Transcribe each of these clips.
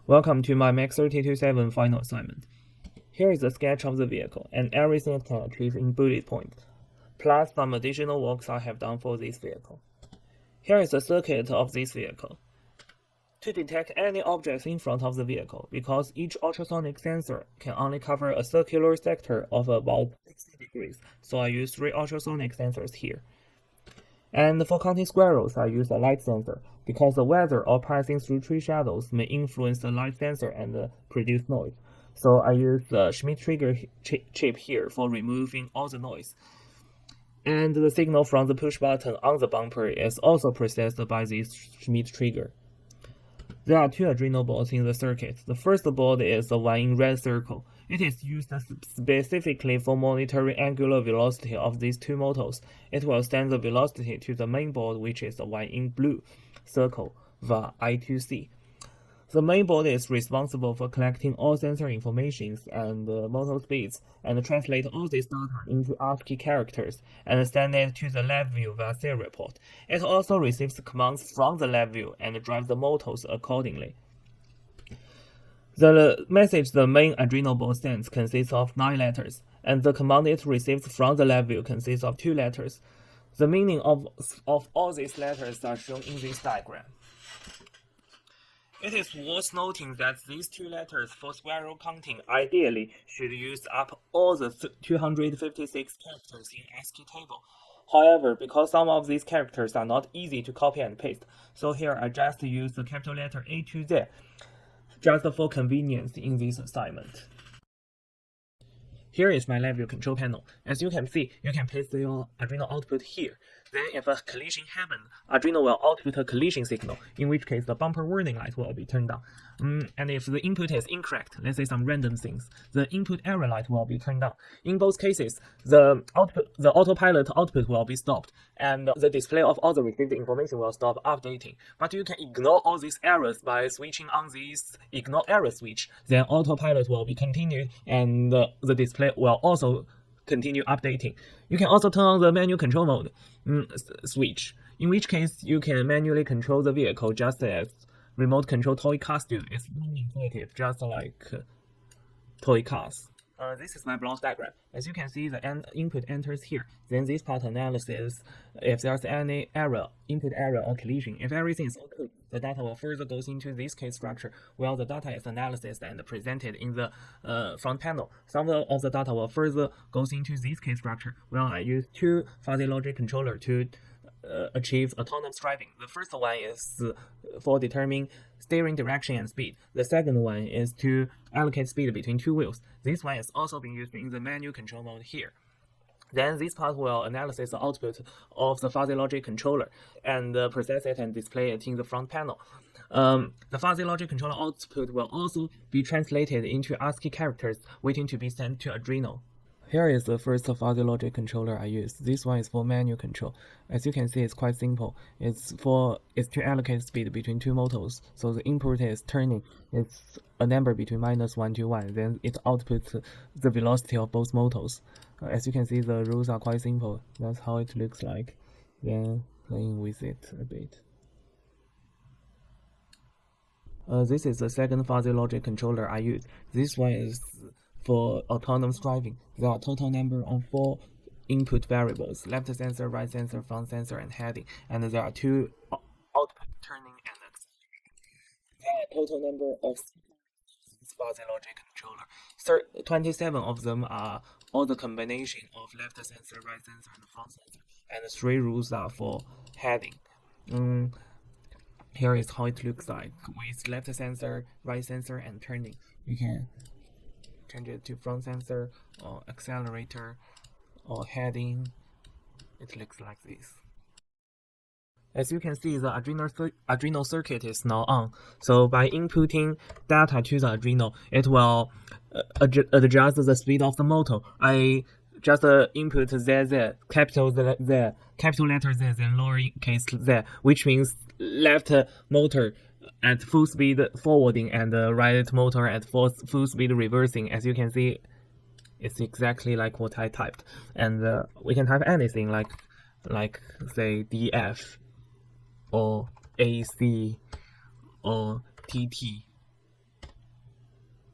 Welcome to my MEC3027 final assignment. Here is a sketch of the vehicle and everything it can achieve in bullet points, plus some additional works I have done for this vehicle. Here is the circuit of this vehicle. To detect any objects in front of the vehicle, because each ultrasonic sensor can only cover a circular sector of about 60 degrees, so I use 3 ultrasonic sensors here. And for counting squirrels, I use a light sensor, because the weather or passing through tree shadows may influence the light sensor and produce noise. So I use the Schmidt trigger chip here for removing all the noise. And the signal from the push button on the bumper is also processed by this Schmidt trigger. There are 2 Arduino boards in the circuit. The first board is the one in red circle. It is used specifically for monitoring angular velocity of these 2 motors. It will send the velocity to the main board, which is the one in blue circle, via I2C. The main board is responsible for collecting all sensor information and motor speeds, and translate all this data into ASCII characters, and send it to the lab view via serial port. It also receives commands from the lab view and drives the motors accordingly. The message the main Arduino board sends consists of 9 letters, and the command it receives from the lab view consists of 2 letters. The meaning of all these letters are shown in this diagram. It is worth noting that these 2 letters for squirrel counting ideally should use up all the 256 characters in ASCII table. However, because some of these characters are not easy to copy and paste, so here I just use the capital letter A to Z, just for convenience in this assignment. Here is my lab view control panel. As you can see, you can place your Arduino output here. Then if a collision happens, Arduino will output a collision signal, in which case the bumper warning light will be turned on. And if the input is incorrect, let's say some random things, the input error light will be turned on. In both cases, the autopilot output will be stopped, and the display of all the received information will stop updating. But you can ignore all these errors by switching on this ignore error switch. Then autopilot will be continued, and the display will also continue updating. You can also turn on the manual control mode switch, in which case you can manually control the vehicle just as remote control toy cars do. It's intuitive, just like toy cars. This is my block diagram. As you can see, the input enters here. Then this part analysis, if there's any error, input error or collision, if everything is okay, the data will further goes into this case structure, while the data is analyzed and presented in the front panel. Some of the data will further goes into this case structure. Well, I use 2 fuzzy logic controller to achieve autonomous driving. The first one is for determining steering direction and speed. The second one is to allocate speed between 2 wheels. This one is also being used in the manual control mode here. Then this part will analyze the output of the fuzzy logic controller and process it and display it in the front panel. The fuzzy logic controller output will also be translated into ASCII characters waiting to be sent to Arduino. Here is the first fuzzy logic controller I use. This one is for manual control. As you can see, it's quite simple. It's to allocate speed between 2 motors. So the input is turning. It's a number between -1 to 1. Then it outputs the velocity of both motors. As you can see, the rules are quite simple. That's how it looks like. Then playing with it a bit. This is the second fuzzy logic controller I use. This one is for autonomous driving. There are a total number of 4 input variables: left sensor, right sensor, front sensor, and heading. And there are 2 output turning and accelerating. There are a total number of fuzzy logic controller. 27 of them are all the combination of left sensor, right sensor, and front sensor. And 3 rules are for heading. Here is how it looks like with left sensor, right sensor, and turning. You can change it to front sensor or accelerator or heading. It looks like this. As you can see, the Arduino circuit is now on. So by inputting data to the Arduino, it will adjust the speed of the motor. I just input ZZ, capital Z, capital letter Z, then lowercase z, which means left motor at full speed forwarding and right motor at full speed reversing. As you can see, it's exactly like what I typed. And we can type anything like say DF or AC or TT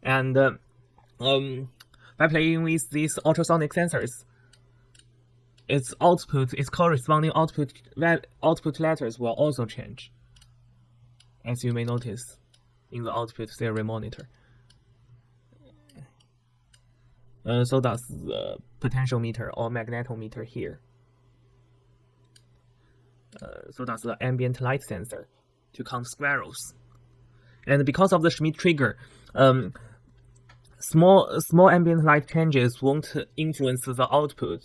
And by playing with these ultrasonic sensors, its corresponding output letters will also change, as you may notice in the output serial monitor. So does the potentiometer or magnetometer here. So does the ambient light sensor to count squirrels. And because of the Schmidt trigger, small ambient light changes won't influence the output,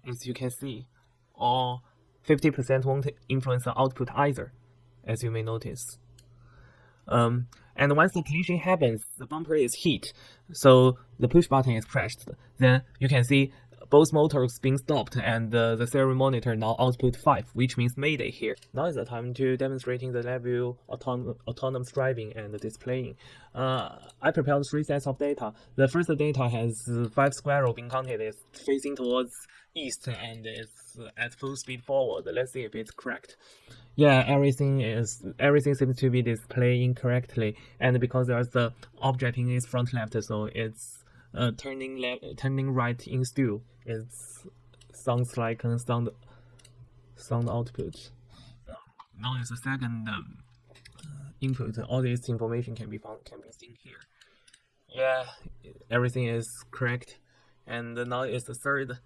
as you can see, or 50% won't influence the output either, as you may notice. And once the collision happens, the bumper is hit, so the push button is pressed. Then you can see both motors being stopped, and the serial monitor now output 5, which means Mayday here. Now is the time to demonstrating the level autonomous driving and displaying. I prepared 3 sets of data. The first data has 5 squirrels being counted. It's facing towards east and it's at full speed forward. Let's see if it's correct. Yeah, everything seems to be displaying correctly, and because there's the object in its front left, so it's turning right in still. It sounds like a sound output. Now is the second input. All this information can be seen here. Yeah, everything is correct. And now is the third.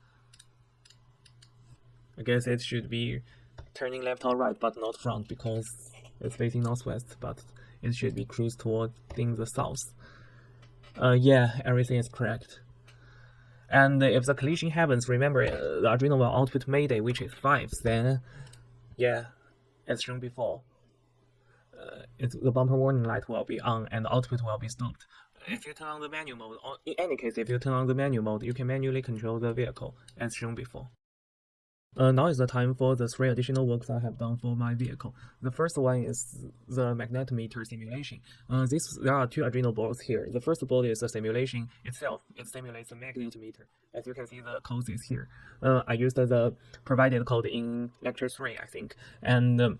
I guess it should be turning left or right, but not front because it's facing northwest, but it should be cruise towards the south. Yeah, everything is correct. And if the collision happens, remember the Arduino will output Mayday, which is 5. Then, yeah, as shown before, the bumper warning light will be on and the output will be stopped. If you turn on the manual mode, or in any case, if you turn on the manual mode, you can manually control the vehicle, as shown before. Now is the time for the 3 additional works I have done for my vehicle. The first one is the magnetometer simulation. There are 2 Arduino boards here. The first board is the simulation itself. It simulates the magnetometer. As you can see, the code is here. I used the provided code in lecture 3, I think. And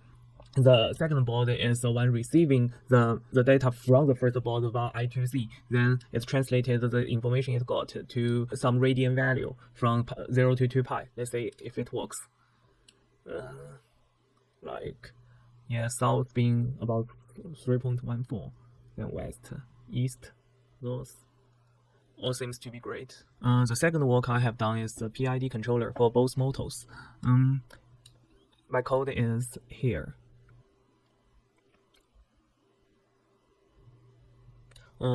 the second board is the one receiving the data from the first board via I2C. Then it's translated the information it got to some radian value from 0 to 2 pi. Let's see if it works. South being about 3.14, then west, east, north. All seems to be great. The second work I have done is the PID controller for both motors. My code is here.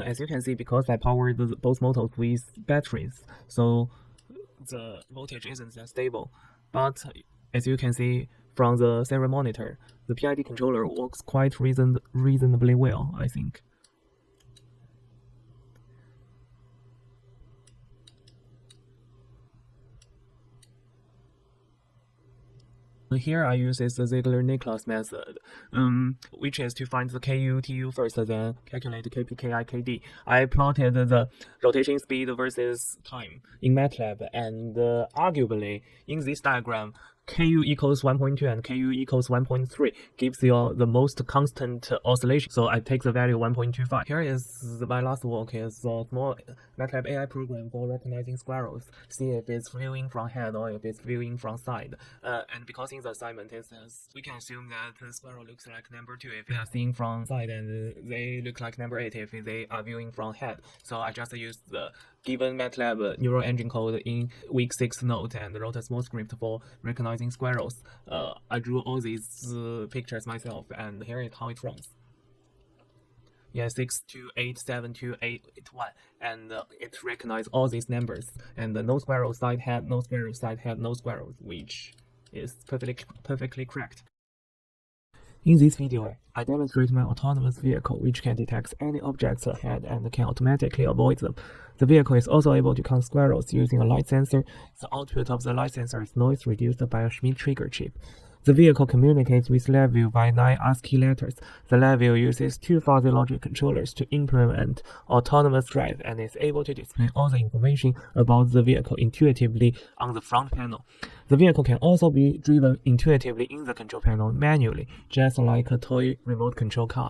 As you can see, because I powered both motors with batteries, so the voltage isn't that stable. But as you can see from the serial monitor, the PID controller works quite reasonably well, I think. Here I use the Ziegler-Nicholas method, which is to find the KU, TU first, then calculate KP, KI, KD. I plotted the rotation speed versus time in MATLAB, and arguably in this diagram, KU equals 1.2 and KU equals 1.3 gives you the most constant oscillation. So I take the value 1.25. Here is my last work, is a small MATLAB AI program for recognizing squirrels. See if it's viewing from head or if it's viewing from side. And because in the assignment it says we can assume that the squirrel looks like number 2 if they are seeing from side, and they look like number 8 if they are viewing from head. So I just used the given MATLAB neural engine code in week 6 note and wrote a small script for recognizing squirrels. I drew all these pictures myself, and here is how it runs. Yeah, 6287281, and it recognizes all these numbers, and no squirrel side head, no squirrel side head, no squirrel, which is perfectly correct. In this video, I demonstrate my autonomous vehicle, which can detect any objects ahead and can automatically avoid them. The vehicle is also able to count squirrels using a light sensor. The output of the light sensor is noise reduced by a Schmidt trigger chip. The vehicle communicates with LabVIEW by 9 ASCII letters. The LabVIEW uses 2 fuzzy logic controllers to implement autonomous drive and is able to display all the information about the vehicle intuitively on the front panel. The vehicle can also be driven intuitively in the control panel manually, just like a toy remote control car.